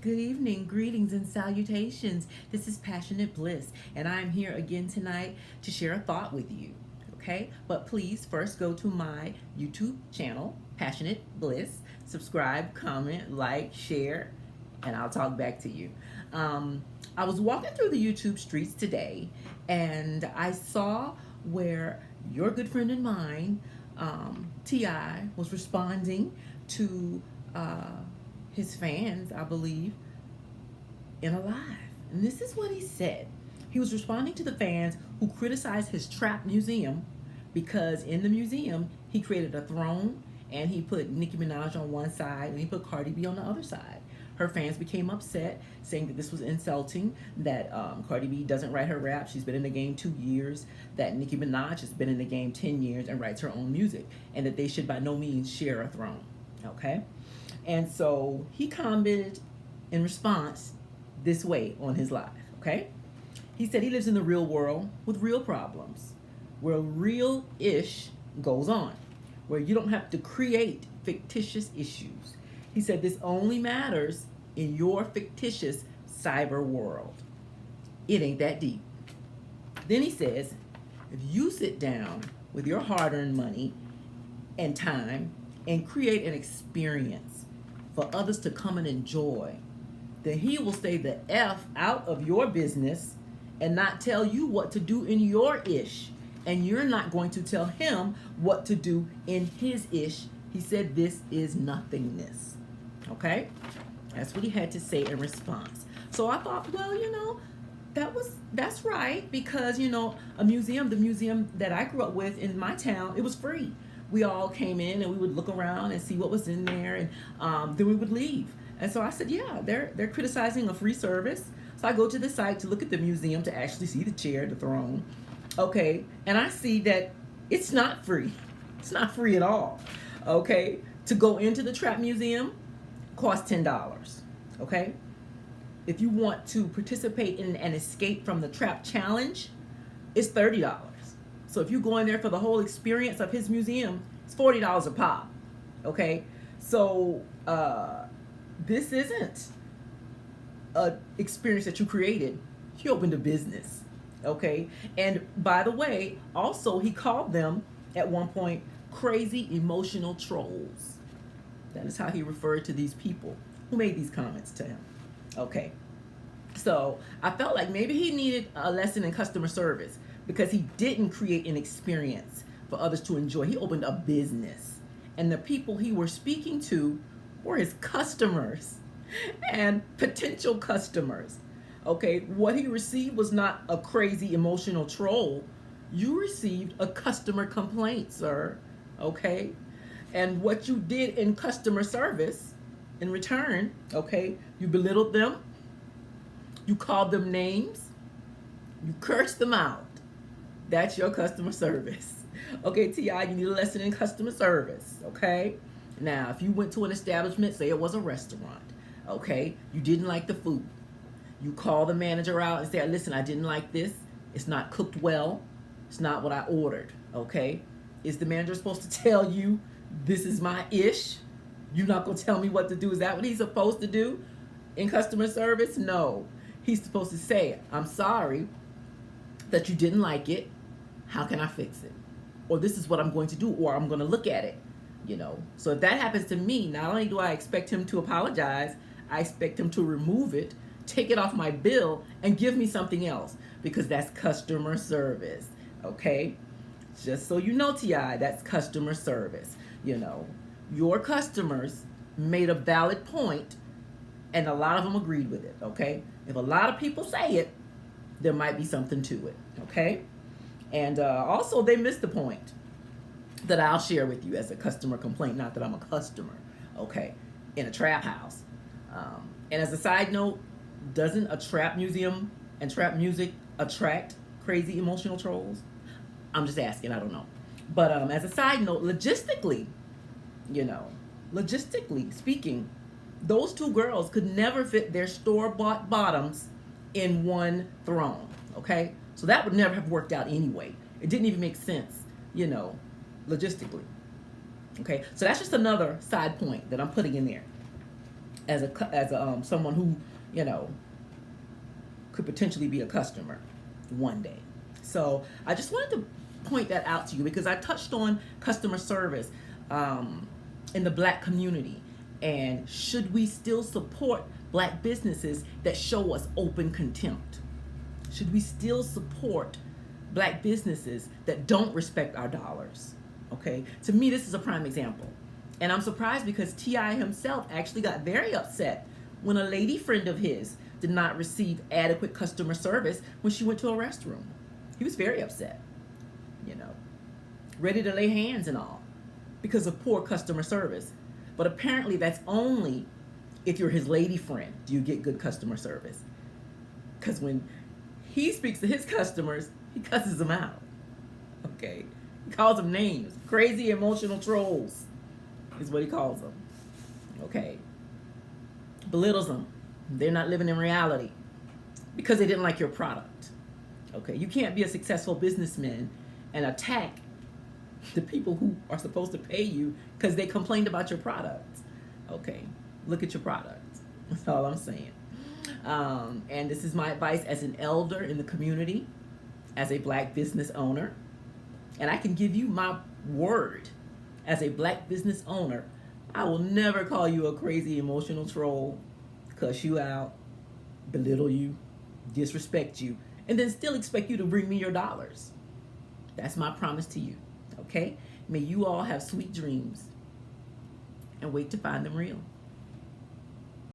Good evening, greetings and salutations. This is Passionate Bliss, and I'm here again tonight to share a thought with you. Okay, but please first go to my YouTube channel, Passionate Bliss. Subscribe, comment, like, share, and I'll talk back to you. I was walking through the YouTube streets today, and I saw where your good friend and mine, Ti, was responding to his fans, I believe, in a live. And this is what he said. He was responding to the fans who criticized his trap museum because in the museum he created a throne and he put Nikki Minaj on one side and he put Cardi B on the other side. Her fans became upset, saying that this was insulting, that Cardi B doesn't write her rap. She's been in the game 2 years, that Nicki Minaj has been in the game 10 years and writes her own music, and that they should by no means share a throne, okay? And so he commented in response this way on his live, okay? He said he lives in the real world with real problems, where real-ish goes on, where you don't have to create fictitious issues. He said this only matters in your fictitious cyber world. It ain't that deep. Then he says, if you sit down with your hard-earned money and time and create an experience for others to come and enjoy, then he will stay the F out of your business and not tell you what to do in your ish. And you're not going to tell him what to do in his ish. He said this is nothingness. Okay? That's what he had to say in response. So I thought, well, that's right, because the museum that I grew up with in my town, it was free. We all came in and we would look around and see what was in there, and then we would leave. And so I said, yeah, they're criticizing a free service. So I go to the site to look at the museum to actually see the chair, the throne. Okay, and I see that it's not free. It's not free at all. Okay, to go into the Trap Museum costs $10. Okay, if you want to participate in an escape from the Trap Challenge, it's $30. So if you go in there for the whole experience of his museum, it's $40 a pop. Okay, so this isn't an experience that you created. He opened a business. Okay, and by the way, also he called them at one point crazy emotional trolls. That is how he referred to these people who made these comments to him. Okay, so I felt like maybe he needed a lesson in customer service because he didn't create an experience for others to enjoy. He opened a business, and the people he was speaking to were his customers and potential customers. Okay, what he received was not a crazy emotional troll. You received a customer complaint, sir. Okay, and what you did in customer service in return, okay, you belittled them, you called them names, you cursed them out. That's your customer service. Okay, T.I., you need a lesson in customer service, okay? Now, if you went to an establishment, say it was a restaurant, okay, you didn't like the food. You call the manager out and say, listen, I didn't like this. It's not cooked well. It's not what I ordered, okay? Is the manager supposed to tell you, this is my ish? You're not going to tell me what to do? Is that what he's supposed to do in customer service? No. He's supposed to say, I'm sorry that you didn't like it. How can I fix it? Or this is what I'm going to do, or I'm going to look at it, So if that happens to me, not only do I expect him to apologize, I expect him to remove it, take it off my bill, and give me something else, because that's customer service, okay? Just so you know, T.I., that's customer service. Your customers made a valid point, and a lot of them agreed with it, okay? If a lot of people say it, there might be something to it, okay? And also, they missed the point that I'll share with you as a customer complaint, not that I'm a customer, okay, in a trap house. And as a side note, doesn't a trap museum and trap music attract crazy emotional trolls? I'm just asking, I don't know. But as a side note, logistically speaking, those two girls could never fit their store-bought bottoms in one throne, okay? So that would never have worked out anyway. It didn't even make sense, logistically. Okay, so that's just another side point that I'm putting in there. as someone who, you know, could potentially be a customer one day. So I just wanted to point that out to you because I touched on customer service in the black community, and should we still support black businesses that show us open contempt? Should we still support black businesses that don't respect our dollars? Okay, to me this is a prime example. And I'm surprised because T.I. himself actually got very upset when a lady friend of his did not receive adequate customer service when she went to a restroom. He was very upset, you know, ready to lay hands and all because of poor customer service. But apparently that's only if you're his lady friend do you get good customer service. Because when he speaks to his customers, he cusses them out. Okay? He calls them names. Crazy emotional trolls is what he calls them. Okay? Belittles them. They're not living in reality because they didn't like your product. Okay? You can't be a successful businessman and attack the people who are supposed to pay you because they complained about your product. Okay? Look at your product. That's all I'm saying. And this is my advice as an elder in the community, as a black business owner. And I can give you my word as a black business owner, I will never call you a crazy emotional troll, cuss you out, belittle you, disrespect you, and then still expect you to bring me your dollars. That's my promise to you, okay? May you all have sweet dreams and wait to find them real.